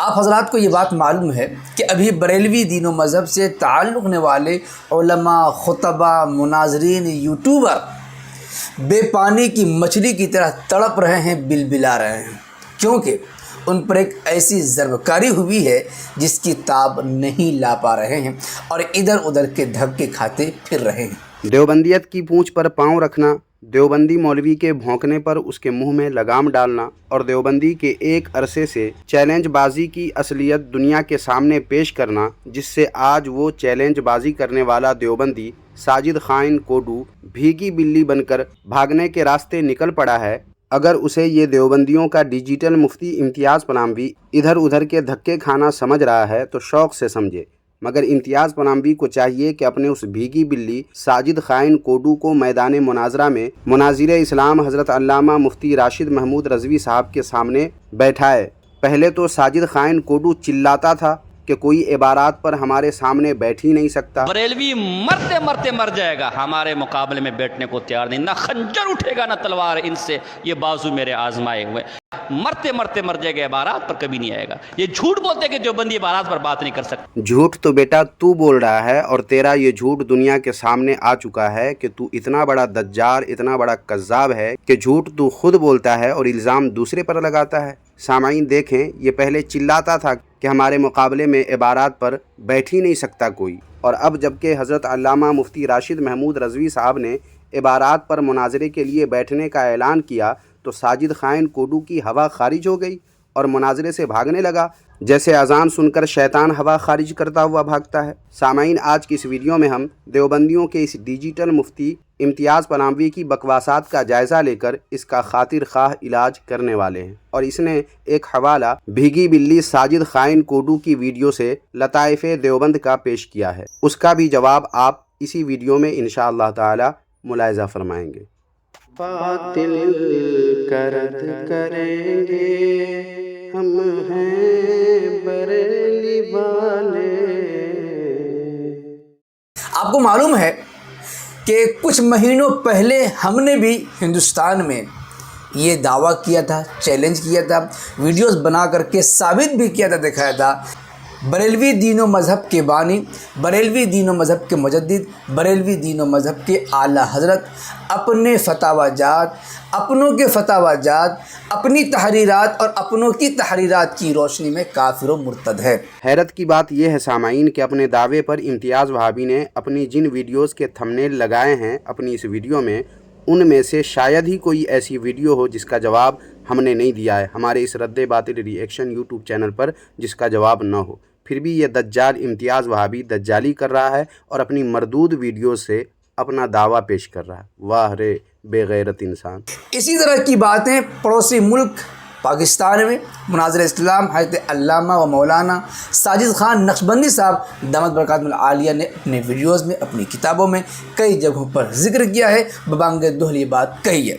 آپ حضرات کو یہ بات معلوم ہے کہ ابھی بریلوی دین و مذہب سے تعلق رکھنے والے علماء، خطبہ، مناظرین، یوٹیوبر بے پانی کی مچھلی کی طرح تڑپ رہے ہیں، بلبلا رہے ہیں، کیونکہ ان پر ایک ایسی ضرب کاری ہوئی ہے جس کی تاب نہیں لا پا رہے ہیں اور ادھر ادھر کے دھکے کھاتے پھر رہے ہیں۔ دیوبندیت کی پونچھ پر پاؤں رکھنا، دیوبندی مولوی کے بھونکنے پر اس کے منہ میں لگام ڈالنا اور دیوبندی کے ایک عرصے سے چیلنج بازی کی اصلیت دنیا کے سامنے پیش کرنا، جس سے آج وہ چیلنج بازی کرنے والا دیوبندی ساجد خائن کوڈو بھیگی بلی بن کر بھاگنے کے راستے نکل پڑا ہے۔ اگر اسے یہ دیوبندیوں کا ڈیجیٹل مفتی امتیاز پلاموی ادھر ادھر کے دھکے کھانا سمجھ رہا ہے تو شوق سے سمجھے، مگر امتیاز پلاموی کو چاہیے کہ اپنے اس بھیگی بلی ساجد خائن کوڈو کو میدان مناظرہ میں مناظر اسلام حضرت علامہ مفتی راشد محمود رضوی صاحب کے سامنے بیٹھائے۔ پہلے تو ساجد خائن کوڈو چلاتا تھا کہ کوئی عبارات پر ہمارے سامنے بیٹھ ہی نہیں سکتا، بریلوی مرتے مرتے مر جائے گا، ہمارے مقابلے میں بیٹھنے کو تیار نہیں، نہ خنجر اٹھے گا نہ تلوار، ان سے یہ بازو میرے آزمائے ہوئے، مرتے مرتے مر جائے گا، عبارات پر کبھی نہیں آئے گا۔ یہ جھوٹ بولتے کہ جو بندی عبارات پر بات نہیں کر سکتا۔ جھوٹ تو بیٹا تو بول رہا ہے، اور تیرا یہ جھوٹ دنیا کے سامنے آ چکا ہے کہ تو اتنا بڑا دجال، اتنا بڑا کذاب ہے کہ جھوٹ تو خود بولتا ہے اور الزام دوسرے پر لگاتا ہے۔ سامعین دیکھیں، یہ پہلے چلاتا تھا کہ ہمارے مقابلے میں عبارات پر بیٹھ ہی نہیں سکتا کوئی، اور اب جبکہ حضرت علامہ مفتی راشد محمود رضوی صاحب نے عبارات پر مناظرے کے لیے بیٹھنے کا اعلان کیا تو ساجد خائن کوڈو کی ہوا خارج ہو گئی اور مناظرے سے بھاگنے لگا، جیسے اذان سن کر شیطان ہوا خارج کرتا ہوا بھاگتا ہے۔ سامعین، آج کی اس ویڈیو میں ہم دیوبندیوں کے اس ڈیجیٹل مفتی امتیاز پلاموی کی بکواسات کا جائزہ لے کر اس کا خاطر خواہ علاج کرنے والے ہیں، اور اس نے ایک حوالہ بھیگی بلی ساجد خائن کوڈو کی ویڈیو سے لطائف دیوبند کا پیش کیا ہے، اس کا بھی جواب آپ اسی ویڈیو میں انشاءاللہ تعالی ملاحظہ فرمائیں گے۔ باطل کرد کریں گے ہم ہیں بریلی والے۔ آپ کو معلوم ہے کہ کچھ مہینوں پہلے ہم نے بھی ہندوستان میں یہ دعویٰ کیا تھا، چیلنج کیا تھا، ویڈیوز بنا کر کے ثابت بھی کیا تھا، دکھایا تھا، بریلوی دین و مذہب کے بانی، بریلوی دین و مذہب کے مجدد، بریلوی دین و مذہب کے اعلیٰ حضرت اپنے فتاوی جات، اپنوں کے فتاوی جات، اپنی تحریرات اور اپنوں کی تحریرات کی روشنی میں کافر و مرتد ہے۔ حیرت کی بات یہ ہے سامعین کہ اپنے دعوے پر امتیاز وہابی نے اپنی جن ویڈیوز کے تھمبنیل لگائے ہیں اپنی اس ویڈیو میں، ان میں سے شاید ہی کوئی ایسی ویڈیو ہو جس کا جواب ہم نے نہیں دیا ہے ہمارے اس رد باطل ری ایکشن یوٹیوب چینل پر، جس کا جواب نہ ہو۔ پھر بھی یہ دجال امتیاز وہابی دجالی کر رہا ہے اور اپنی مردود ویڈیوز سے اپنا دعویٰ پیش کر رہا ہے۔ واہ رے بے غیرت انسان۔ اسی طرح کی باتیں پڑوسی ملک پاکستان میں مناظر اسلام حضرت علامہ و مولانا ساجد خان نقشبندی صاحب دامت برکاتہم العالیہ نے اپنے ویڈیوز میں، اپنی کتابوں میں کئی جگہوں پر ذکر کیا ہے، ببانگ دہل یہ بات کہی ہے۔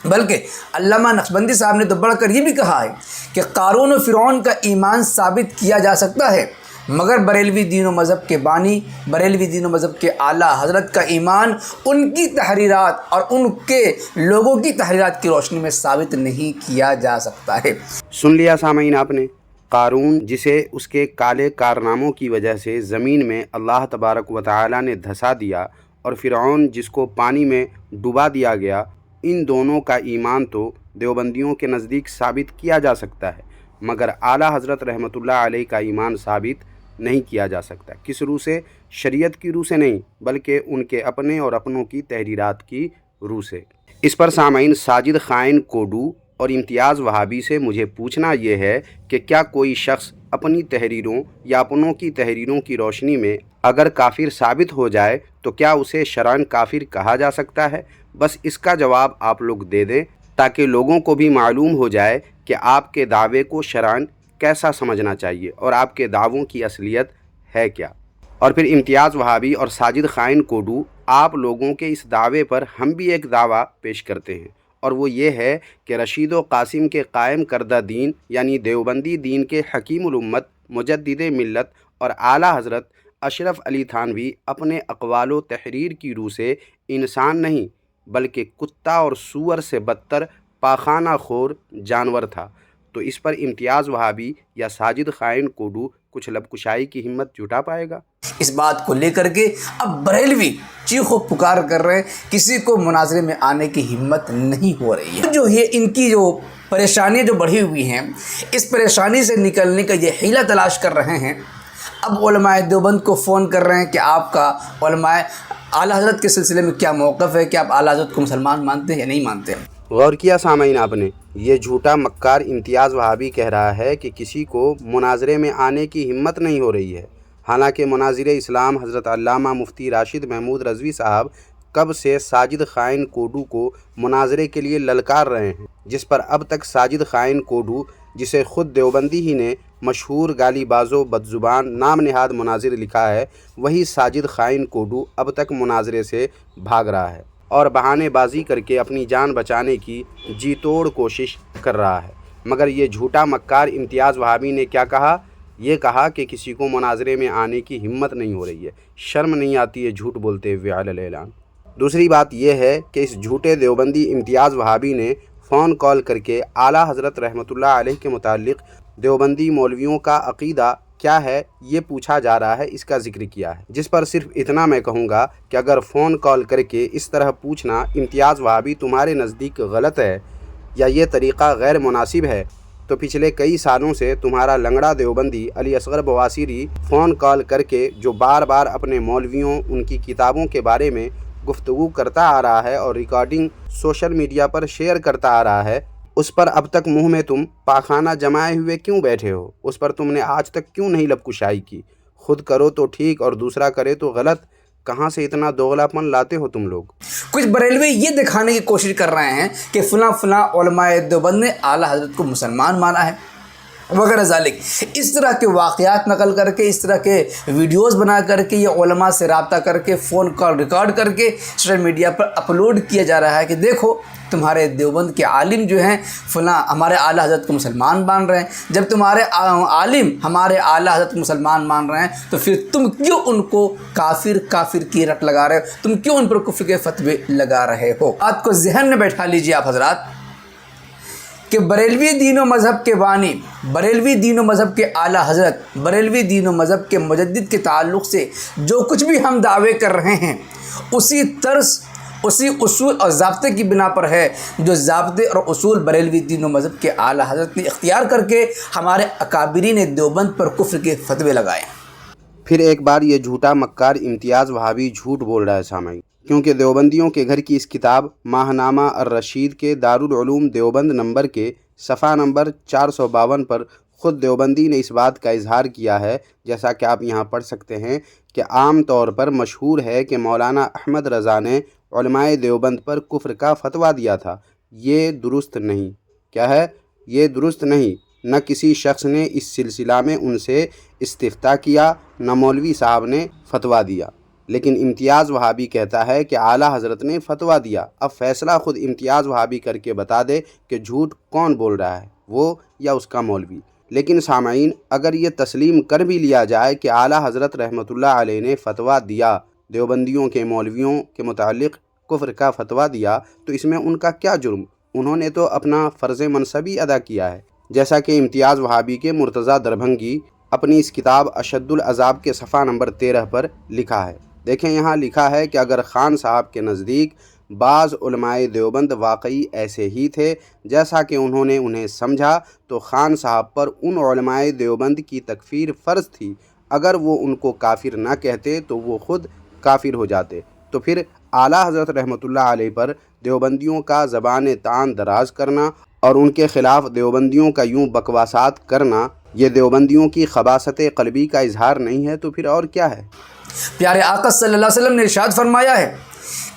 بلکہ علامہ نقشبندی صاحب نے تو بڑھ کر یہ بھی کہا ہے کہ قارون و فرعون کا ایمان ثابت کیا جا سکتا ہے، مگر بریلوی دین و مذہب کے بانی، بریلوی دین و مذہب کے اعلیٰ حضرت کا ایمان ان کی تحریرات اور ان کے لوگوں کی تحریرات کی روشنی میں ثابت نہیں کیا جا سکتا ہے۔ سن لیا سامعین آپ نے، قارون جسے اس کے کالے کارناموں کی وجہ سے زمین میں اللہ تبارک و تعالی نے دھسا دیا، اور فرعون جس کو پانی میں ڈبا دیا گیا، ان دونوں کا ایمان تو دیوبندیوں کے نزدیک ثابت کیا جا سکتا ہے، مگر اعلیٰ حضرت رحمۃ اللہ علیہ کا ایمان ثابت نہیں کیا جا سکتا۔ کس روح سے؟ شریعت کی روح سے نہیں، بلکہ ان کے اپنے اور اپنوں کی تحریرات کی روح سے۔ اس پر سامعین، ساجد خائن کوڈو اور امتیاز وہابی سے مجھے پوچھنا یہ ہے کہ کیا کوئی شخص اپنی تحریروں یا اپنوں کی تحریروں کی روشنی میں اگر کافر ثابت ہو جائے تو کیا اسے شرعاً کافر کہا جا سکتا ہے؟ بس اس کا جواب آپ لوگ دے دیں تاکہ لوگوں کو بھی معلوم ہو جائے کہ آپ کے دعوے کو شرعاً کیسا سمجھنا چاہیے اور آپ کے دعووں کی اصلیت ہے کیا۔ اور پھر امتیاز وہابی اور ساجد خائن کوڈو، آپ لوگوں کے اس دعوے پر ہم بھی ایک دعویٰ پیش کرتے ہیں، اور وہ یہ ہے کہ رشید و قاسم کے قائم کردہ دین یعنی دیوبندی دین کے حکیم الامت، مجدد ملت اور اعلیٰ حضرت اشرف علی تھانوی اپنے اقوال و تحریر کی روح سے انسان نہیں بلکہ کتا اور سور سے بدتر پاخانہ خور جانور تھا، تو تو اس پر امتیاز وہابی یا ساجد خائن کوڈو کچھ لب کشائی کی ہمت جٹا پائے گا؟ اس بات کو لے کر کے اب بریلوی چیخ و پکار کر رہے ہیں، کسی کو مناظرے میں آنے کی ہمت نہیں ہو رہی ہے۔ جو یہ ان کی جو پریشانیاں جو بڑھی ہوئی ہیں، اس پریشانی سے نکلنے کا یہ حیلہ تلاش کر رہے ہیں۔ اب علماء دیوبند کو فون کر رہے ہیں کہ آپ کا علماء اعلیٰ حضرت کے سلسلے میں کیا موقف ہے، کہ آپ اعلیٰ حضرت کو مسلمان مانتے ہیں یا نہیں مانتے ہیں۔ غور کیا سامعین آپ نے؟ یہ جھوٹا مکار امتیاز وہابی کہہ رہا ہے کہ کسی کو مناظرے میں آنے کی ہمت نہیں ہو رہی ہے، حالانکہ مناظر اسلام حضرت علامہ مفتی راشد محمود رضوی صاحب کب سے ساجد خائن کوڈو کو مناظرے کے لیے للکار رہے ہیں، جس پر اب تک ساجد خائن کوڈو، جسے خود دیوبندی ہی نے مشہور گالی باز و بدزبان نام نہاد مناظر لکھا ہے، وہی ساجد خائن کوڈو اب تک مناظرے سے بھاگ رہا ہے اور بہانے بازی کر کے اپنی جان بچانے کی جی توڑ کوشش کر رہا ہے۔ مگر یہ جھوٹا مکار امتیاز وہابی نے کیا کہا؟ یہ کہا کہ کسی کو مناظرے میں آنے کی ہمت نہیں ہو رہی ہے، شرم نہیں آتی ہے جھوٹ بولتے ہوئے علی الاعلان۔ دوسری بات یہ ہے کہ اس جھوٹے دیوبندی امتیاز وہابی نے فون کال کر کے اعلیٰ حضرت رحمۃ اللہ علیہ کے متعلق دیوبندی مولویوں کا عقیدہ کیا ہے یہ پوچھا جا رہا ہے، اس کا ذکر کیا ہے، جس پر صرف اتنا میں کہوں گا کہ اگر فون کال کر کے اس طرح پوچھنا امتیاز وہابی تمہارے نزدیک غلط ہے یا یہ طریقہ غیر مناسب ہے، تو پچھلے کئی سالوں سے تمہارا لنگڑا دیوبندی علی اصغر بواسیری فون کال کر کے جو بار بار اپنے مولویوں، ان کی کتابوں کے بارے میں گفتگو کرتا آ رہا ہے اور ریکارڈنگ سوشل میڈیا پر شیئر کرتا آ رہا ہے، اس پر اب تک منہ میں تم پاخانہ جمائے ہوئے کیوں بیٹھے ہو؟ اس پر تم نے آج تک کیوں نہیں لب کشائی کی؟ خود کرو تو ٹھیک اور دوسرا کرے تو غلط، کہاں سے اتنا دوغلاپن لاتے ہو تم لوگ؟ کچھ بریلوی یہ دکھانے کی کوشش کر رہے ہیں کہ فلاں علماء دیوبند نے اعلیٰ حضرت کو مسلمان مانا ہے وغیرہ ذالک۔ اس طرح کے واقعات نقل کر کے، اس طرح کے ویڈیوز بنا کر کے، یہ علماء سے رابطہ کر کے، فون کال ریکارڈ کر کے سوشل میڈیا پر اپلوڈ کیا جا رہا ہے کہ دیکھو تمہارے دیوبند کے عالم جو ہیں فلاں ہمارے اعلیٰ حضرت کو مسلمان مان رہے ہیں۔ جب تمہارے عالم ہمارے اعلیٰ حضرت کو مسلمان مان رہے ہیں تو پھر تم کیوں ان کو کافر کی رٹ لگا رہے ہو؟ تم کیوں ان پر کفر کے فتوے لگا رہے ہو؟ بات کو ذہن میں بیٹھا لیجیے آپ حضرات کہ بریلوی دین و مذہب کے بانی، بریلوی دین و مذہب کے اعلیٰ حضرت، بریلوی دین و مذہب کے مجدد کے تعلق سے جو کچھ بھی ہم دعوے کر رہے ہیں اسی طرز، اسی اصول اور ضابطے کی بنا پر ہے جو ضابطے اور اصول بریلوی دین و مذہب کے اعلیٰ حضرت نے اختیار کر کے ہمارے اکابرین دیوبند پر کفر کے فتوے لگائے۔ پھر ایک بار یہ جھوٹا مکار امتیاز وہابی جھوٹ بول رہا ہے سامعین، کیونکہ دیوبندیوں کے گھر کی اس کتاب ماہنامہ الرشید کے دارالعلوم دیوبند نمبر کے صفحہ نمبر 452 پر خود دیوبندی نے اس بات کا اظہار کیا ہے، جیسا کہ آپ یہاں پڑھ سکتے ہیں کہ عام طور پر مشہور ہے کہ مولانا احمد رضا نے علماء دیوبند پر کفر کا فتویٰ دیا تھا۔ یہ درست نہیں۔ کیا ہے؟ یہ درست نہیں۔ نہ کسی شخص نے اس سلسلہ میں ان سے استفتاء کیا، نہ مولوی صاحب نے فتویٰ دیا، لیکن امتیاز وہابی کہتا ہے کہ اعلیٰ حضرت نے فتویٰ دیا۔ اب فیصلہ خود امتیاز وہابی کر کے بتا دے کہ جھوٹ کون بول رہا ہے، وہ یا اس کا مولوی۔ لیکن سامعین، اگر یہ تسلیم کر بھی لیا جائے کہ اعلیٰ حضرت رحمۃ اللہ علیہ نے فتویٰ دیا، دیوبندیوں کے مولویوں کے متعلق کفر کا فتویٰ دیا، تو اس میں ان کا کیا جرم؟ انہوں نے تو اپنا فرض منصبی ادا کیا ہے، جیسا کہ امتیاز وہابی کے مرتضیٰ دربھنگی اپنی اس کتاب اشد العذاب کے صفحہ نمبر 13 پر لکھا ہے۔ دیکھیں یہاں لکھا ہے کہ اگر خان صاحب کے نزدیک بعض علماء دیوبند واقعی ایسے ہی تھے جیسا کہ انہوں نے انہیں سمجھا، تو خان صاحب پر ان علماء دیوبند کی تکفیر فرض تھی۔ اگر وہ ان کو کافر نہ کہتے تو وہ خود کافر ہو جاتے۔ تو پھر اعلیٰ حضرت رحمۃ اللہ علیہ پر دیوبندیوں کا زبان طعن دراز کرنا اور ان کے خلاف دیوبندیوں کا یوں بکواسات کرنا، یہ دیوبندیوں کی خباثت قلبی کا اظہار نہیں ہے تو پھر اور کیا ہے؟ پیارے آقا صلی اللہ علیہ وسلم نے ارشاد فرمایا ہے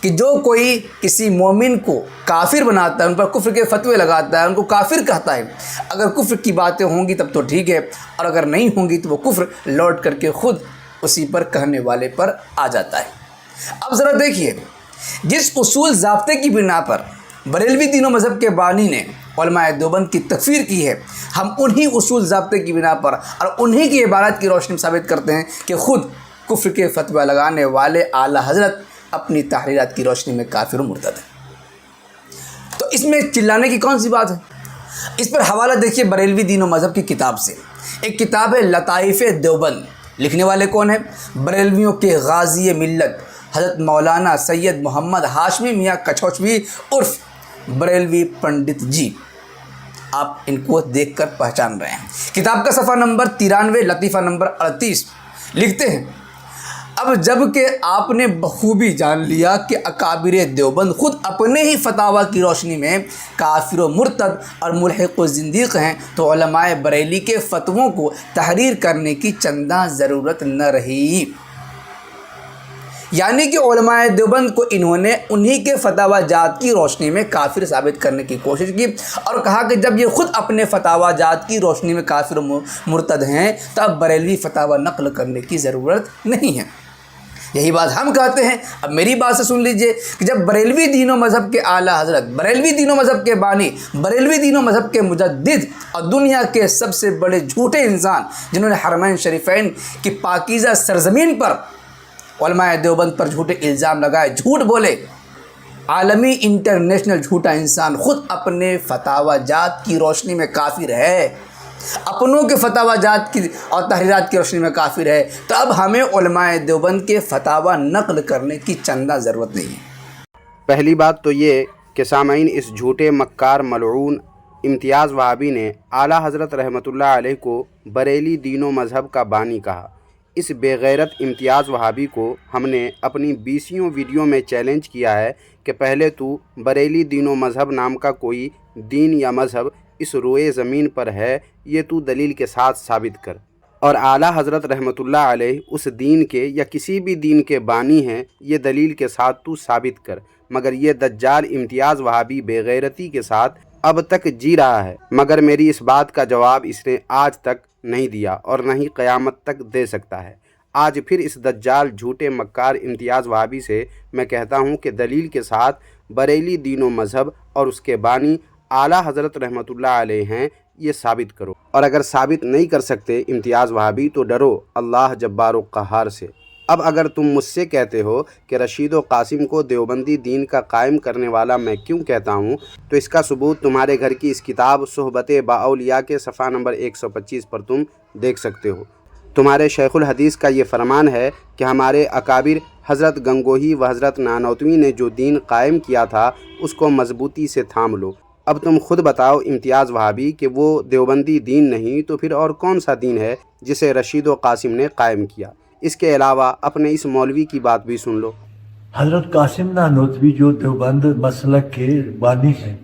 کہ جو کوئی کسی مومن کو کافر بناتا ہے، ان پر کفر کے فتوے لگاتا ہے، ان کو کافر کہتا ہے، اگر کفر کی باتیں ہوں گی تب تو ٹھیک ہے، اور اگر نہیں ہوں گی تو وہ کفر لوٹ کر کے خود اسی پر کہنے والے پر آ جاتا ہے۔ اب ذرا دیکھیے، جس اصول ضابطے کی بنا پر بریلوی دین و مذہب کے بانی نے علماء دیوبند کی تکفیر کی ہے، ہم انہی اصول ضابطے کی بنا پر اور انہی کی عبارت کی روشنی میں ثابت کرتے ہیں کہ خود کفر کے فتویٰ لگانے والے اعلیٰ حضرت اپنی تحریرات کی روشنی میں کافر و مرتد ہے۔ تو اس میں چلانے کی کون سی بات ہے؟ اس پر حوالہ دیکھیے بریلوی دین و مذہب کی کتاب سے. ایک کتاب ہے لطائف دیوبند. لکھنے والے کون ہیں؟ بریلویوں کے غازی ملت حضرت مولانا سید محمد ہاشمی میاں کچھوچوی عرف بریلوی پنڈت جی. آپ ان کو دیکھ کر پہچان رہے ہیں. کتاب کا صفحہ نمبر 93 لطیفہ نمبر 38 لکھتے ہیں: اب جب کہ آپ نے بخوبی جان لیا کہ اکابر دیوبند خود اپنے ہی فتاویٰ کی روشنی میں کافر و مرتد اور ملحق و زندیق ہیں، تو علماء بریلی کے فتووں کو تحریر کرنے کی چنداں ضرورت نہ رہی. یعنی کہ علماء دیوبند کو انہوں نے انہی کے فتاویٰ جات کی روشنی میں کافر ثابت کرنے کی کوشش کی اور کہا کہ جب یہ خود اپنے فتاویٰ جات کی روشنی میں کافر و مرتد ہیں تو اب بریلوی فتاویٰ نقل کرنے کی ضرورت نہیں ہے. یہی بات ہم کہتے ہیں. اب میری بات سے سن لیجئے کہ جب بریلوی دین و مذہب کے اعلیٰ حضرت، بریلوی دین و مذہب کے بانی، بریلوی دین و مذہب کے مجدد اور دنیا کے سب سے بڑے جھوٹے انسان جنہوں نے حرمین شریفین کی پاکیزہ سرزمین پر علماء دیوبند پر جھوٹے الزام لگائے، جھوٹ بولے، عالمی انٹرنیشنل جھوٹا انسان خود اپنے فتاویٰ جات کی روشنی میں کافر ہے، اپنوں کے فتاویٰ جات کی اور تحریرات کی روشنی میں کافر ہے، تو اب ہمیں علماء دیوبند کے فتاویٰ نقل کرنے کی چندہ ضرورت نہیں ہے. پہلی بات تو یہ کہ سامعین، اس جھوٹے مکار ملعون امتیاز وہابی نے اعلیٰ حضرت رحمۃ اللہ علیہ کو بریلی دین و مذہب کا بانی کہا. اس بے غیرت امتیاز وہابی کو ہم نے اپنی 20 ویڈیو میں چیلنج کیا ہے کہ پہلے تو بریلی دین و مذہب نام کا کوئی دین یا مذہب اس روئے زمین پر ہے، یہ تو دلیل کے ساتھ ثابت کر. اور اعلیٰ حضرت رحمۃ اللہ علیہ اس دین کے یا کسی بھی دین کے بانی ہیں، یہ دلیل کے ساتھ تو ثابت کر. مگر یہ دجال امتیاز وہابی بے غیرتی کے ساتھ اب تک جی رہا ہے، مگر میری اس بات کا جواب اس نے آج تک نہیں دیا اور نہ ہی قیامت تک دے سکتا ہے. آج پھر اس دجال جھوٹے مکار امتیاز وہابی سے میں کہتا ہوں کہ دلیل کے ساتھ بریلی دین و مذہب اور اس کے بانی اعلیٰ حضرت رحمۃ اللہ علیہ ہیں، یہ ثابت کرو. اور اگر ثابت نہیں کر سکتے امتیاز وہابی تو ڈرو اللہ جبار و قہار سے. اب اگر تم مجھ سے کہتے ہو کہ رشید و قاسم کو دیوبندی دین کا قائم کرنے والا میں کیوں کہتا ہوں، تو اس کا ثبوت تمہارے گھر کی اس کتاب صحبت بااولیاء کے صفحہ نمبر 125 پر تم دیکھ سکتے ہو. تمہارے شیخ الحدیث کا یہ فرمان ہے کہ ہمارے اکابر حضرت گنگوہی و حضرت نانوتوی نے جو دین قائم کیا تھا اس کو مضبوطی سے تھام لو. اب تم خود بتاؤ امتیاز وہابی کہ وہ دیوبندی دین نہیں تو پھر اور کون سا دین ہے جسے رشید و قاسم نے قائم کیا؟ اس کے علاوہ اپنے اس مولوی کی بات بھی سن لو. حضرت قاسم نانوتوی جو دیوبند مسلک کے بانی ہیں،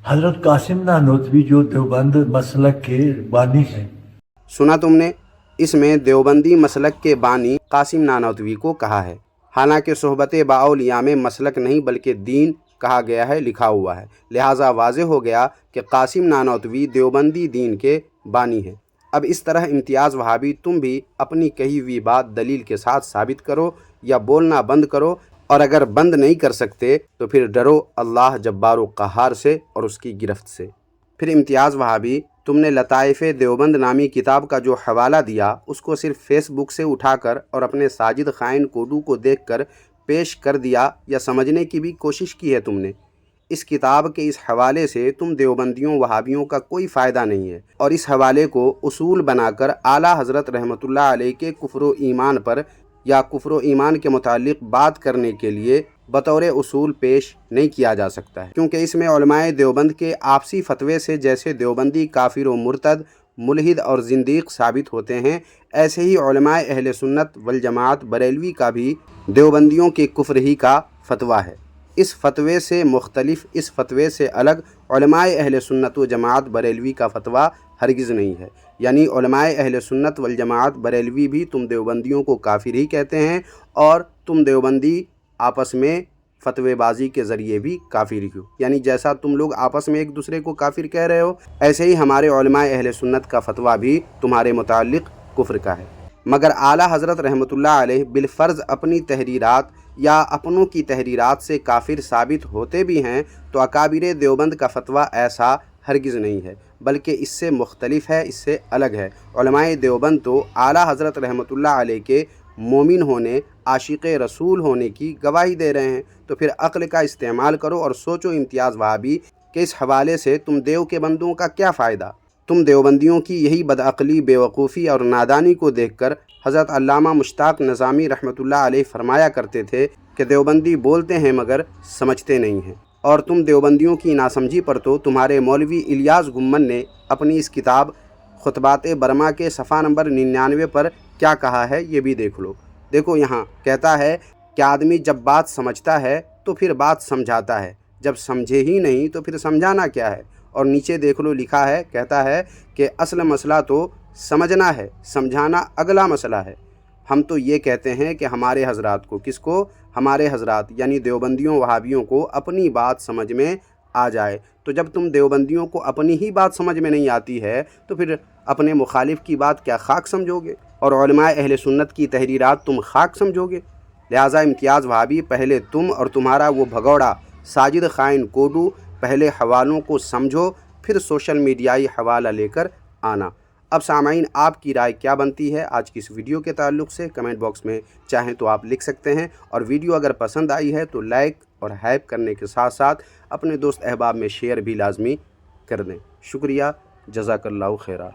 حضرت قاسم نانوتوی جو دیوبند مسلک کے بانی ہیں. سنا تم نے؟ اس میں دیوبندی مسلک کے بانی قاسم نانوتوی کو کہا ہے، حالانکہ صحبت بااولیاء میں مسلک نہیں بلکہ دین کہا گیا ہے، لکھا ہوا ہے. لہٰذا واضح ہو گیا کہ قاسم نانوتوی دیوبندی دین کے بانی ہیں. اب اس طرح امتیاز وہابی تم بھی اپنی کہی ہوئی بات دلیل کے ساتھ ثابت کرو یا بولنا بند کرو، اور اگر بند نہیں کر سکتے تو پھر ڈرو اللہ جبار و قہار سے اور اس کی گرفت سے. پھر امتیاز وہابی، تم نے لطائف دیوبند نامی کتاب کا جو حوالہ دیا اس کو صرف فیس بک سے اٹھا کر اور اپنے ساجد خائن کوڈو کو دیکھ کر پیش کر دیا یا سمجھنے کی بھی کوشش کی ہے تم نے. اس کتاب کے اس حوالے سے تم دیوبندیوں وہابیوں کا کوئی فائدہ نہیں ہے، اور اس حوالے کو اصول بنا کر اعلیٰ حضرت رحمۃ اللہ علیہ کے کفر و ایمان پر یا کفر و ایمان کے متعلق بات کرنے کے لیے بطور اصول پیش نہیں کیا جا سکتا ہے، کیونکہ اس میں علماء دیوبند کے آپسی فتوے سے جیسے دیوبندی کافر و مرتد، ملحد اور زندیق ثابت ہوتے ہیں، ایسے ہی علماء اہل سنت والجماعت بریلوی کا بھی دیوبندیوں کے کفر ہی کا فتویٰ ہے. اس فتوے سے مختلف، اس فتوے سے الگ علماء اہل سنت و جماعت بریلوی کا فتویٰ ہرگز نہیں ہے. یعنی علماء اہل سنت والجماعت بریلوی بھی تم دیوبندیوں کو کافر ہی کہتے ہیں، اور تم دیوبندی آپس میں فتوے بازی کے ذریعے بھی کافر ہی ہو. یعنی جیسا تم لوگ آپس میں ایک دوسرے کو کافر کہہ رہے ہو، ایسے ہی ہمارے علماء اہل سنت کا فتویٰ بھی تمہارے متعلق کفر کا ہے. مگر اعلیٰ حضرت رحمۃ اللہ علیہ بالفرض اپنی تحریرات یا اپنوں کی تحریرات سے کافر ثابت ہوتے بھی ہیں، تو اکابر دیوبند کا فتویٰ ایسا ہرگز نہیں ہے، بلکہ اس سے مختلف ہے، اس سے الگ ہے. علماء دیوبند تو اعلیٰ حضرت رحمۃ اللہ علیہ کے مومن ہونے، عاشق رسول ہونے کی گواہی دے رہے ہیں. تو پھر عقل کا استعمال کرو اور سوچو امتیاز وہابی کہ اس حوالے سے تم دیو کے بندوں کا کیا فائدہ؟ تم دیوبندیوں کی یہی بدعقلی، بیوقوفی اور نادانی کو دیکھ کر حضرت علامہ مشتاق نظامی رحمۃ اللہ علیہ فرمایا کرتے تھے کہ دیوبندی بولتے ہیں مگر سمجھتے نہیں ہیں۔ اور تم دیوبندیوں کی ناسمجھی پر تو تمہارے مولوی الیاس گمن نے اپنی اس کتاب خطبات برما کے صفحہ نمبر 99 پر کیا کہا ہے یہ بھی دیکھ لو۔ دیکھو یہاں کہتا ہے کہ آدمی جب بات سمجھتا ہے تو پھر بات سمجھاتا ہے، جب سمجھے ہی نہیں تو پھر سمجھانا کیا ہے؟ اور نیچے دیکھ لو لکھا ہے، کہتا ہے کہ اصل مسئلہ تو سمجھنا ہے، سمجھانا اگلا مسئلہ ہے۔ ہم تو یہ کہتے ہیں کہ ہمارے حضرات کو، کس کو؟ ہمارے حضرات یعنی دیوبندیوں وہابیوں کو اپنی بات سمجھ میں آ جائے۔ تو جب تم دیوبندیوں کو اپنی ہی بات سمجھ میں نہیں آتی ہے تو پھر اپنے مخالف کی بات کیا خاک سمجھو گے؟ اور علماء اہل سنت کی تحریرات تم خاک سمجھو گے؟ لہٰذا امتیاز وہابی، پہلے تم اور تمہارا وہ بھگوڑا ساجد خائن کوڈو پہلے حوالوں کو سمجھو، پھر سوشل میڈیائی حوالہ لے کر آنا۔ اب سامعین، آپ کی رائے کیا بنتی ہے آج کی اس ویڈیو کے تعلق سے؟ کمنٹ باکس میں چاہیں تو آپ لکھ سکتے ہیں، اور ویڈیو اگر پسند آئی ہے تو لائک اور ہائپ کرنے کے ساتھ ساتھ اپنے دوست احباب میں شیئر بھی لازمی کر دیں۔ شکریہ، جزاک اللہ خیرہ۔